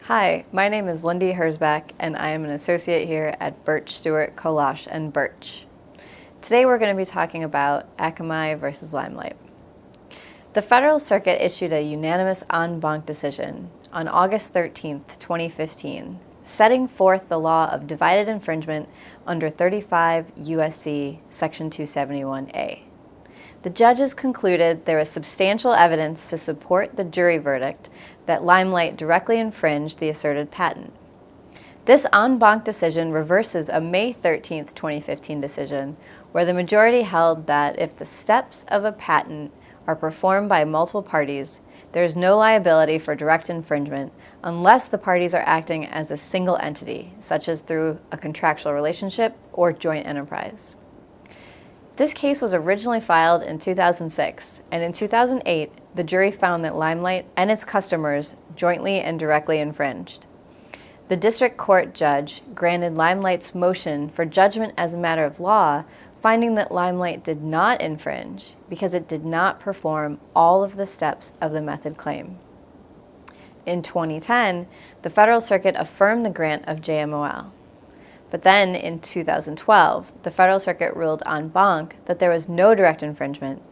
Hi, my name is Lynde Herzbach and I am an associate here at Birch, Stewart, Kolasch and Birch. Today we're going to be talking about Akamai versus Limelight. The Federal Circuit issued a unanimous en banc decision on August 13, 2015, setting forth the law of divided infringement under 35 U.S.C. Section 271A. The judges concluded there was substantial evidence to support the jury verdict that Limelight directly infringed the asserted patent. This en banc decision reverses a May 13, 2015 decision where the majority held that if the steps of a patent are performed by multiple parties, there is no liability for direct infringement unless the parties are acting as a single entity, such as through a contractual relationship or joint enterprise. This case was originally filed in 2006, and in 2008, the jury found that Limelight and its customers jointly and directly infringed. The district court judge granted Limelight's motion for judgment as a matter of law, finding that Limelight did not infringe because it did not perform all of the steps of the method claim. In 2010, the Federal Circuit affirmed the grant of JMOL. But then, in 2012, the Federal Circuit ruled en banc that there was no direct infringement,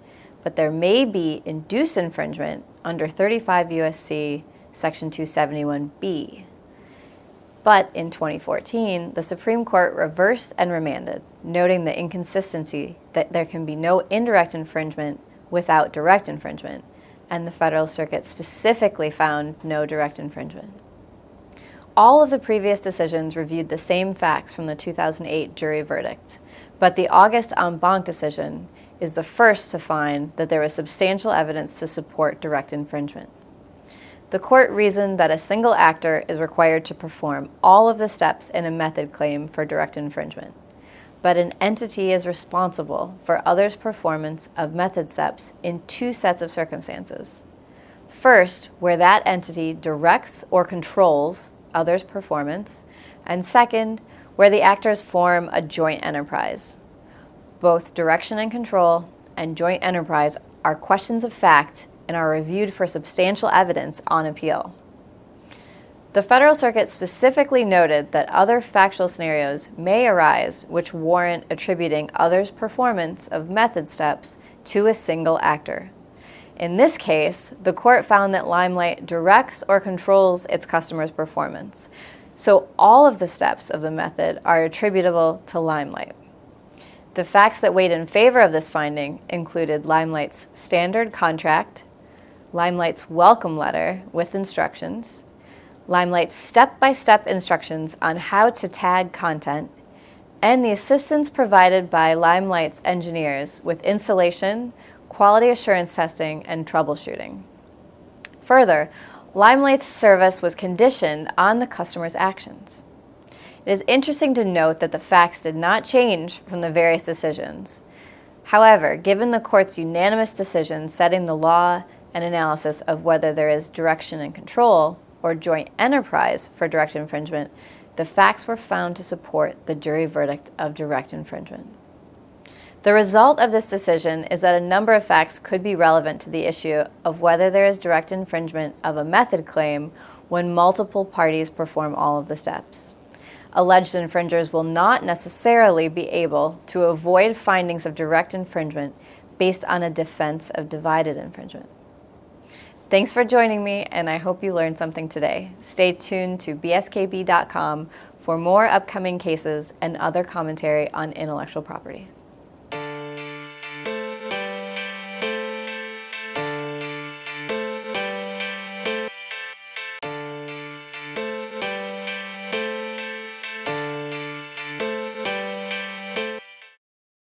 but there may be induced infringement under 35 U.S.C. Section 271B. But in 2014, the Supreme Court reversed and remanded, noting the inconsistency that there can be no indirect infringement without direct infringement, and the Federal Circuit specifically found no direct infringement. All of the previous decisions reviewed the same facts from the 2008 jury verdict, but the August en banc decision is the first to find that there was substantial evidence to support direct infringement. The court reasoned that a single actor is required to perform all of the steps in a method claim for direct infringement, but an entity is responsible for others' performance of method steps in two sets of circumstances. First, where that entity directs or controls others' performance, and second, where the actors form a joint enterprise. Both direction and control and joint enterprise are questions of fact and are reviewed for substantial evidence on appeal. The Federal Circuit specifically noted that other factual scenarios may arise which warrant attributing others' performance of method steps to a single actor. In this case, the court found that Limelight directs or controls its customers' performance, so all of the steps of the method are attributable to Limelight. The facts that weighed in favor of this finding included Limelight's standard contract, Limelight's welcome letter with instructions, Limelight's step-by-step instructions on how to tag content, and the assistance provided by Limelight's engineers with installation, quality assurance testing, and troubleshooting. Further, Limelight's service was conditioned on the customer's actions. It is interesting to note that the facts did not change from the various decisions. However, given the court's unanimous decision setting the law and analysis of whether there is direction and control or joint enterprise for direct infringement, the facts were found to support the jury verdict of direct infringement. The result of this decision is that a number of facts could be relevant to the issue of whether there is direct infringement of a method claim when multiple parties perform all of the steps. Alleged infringers will not necessarily be able to avoid findings of direct infringement based on a defense of divided infringement. Thanks for joining me, and I hope you learned something today. Stay tuned to bskb.com for more upcoming cases and other commentary on intellectual property.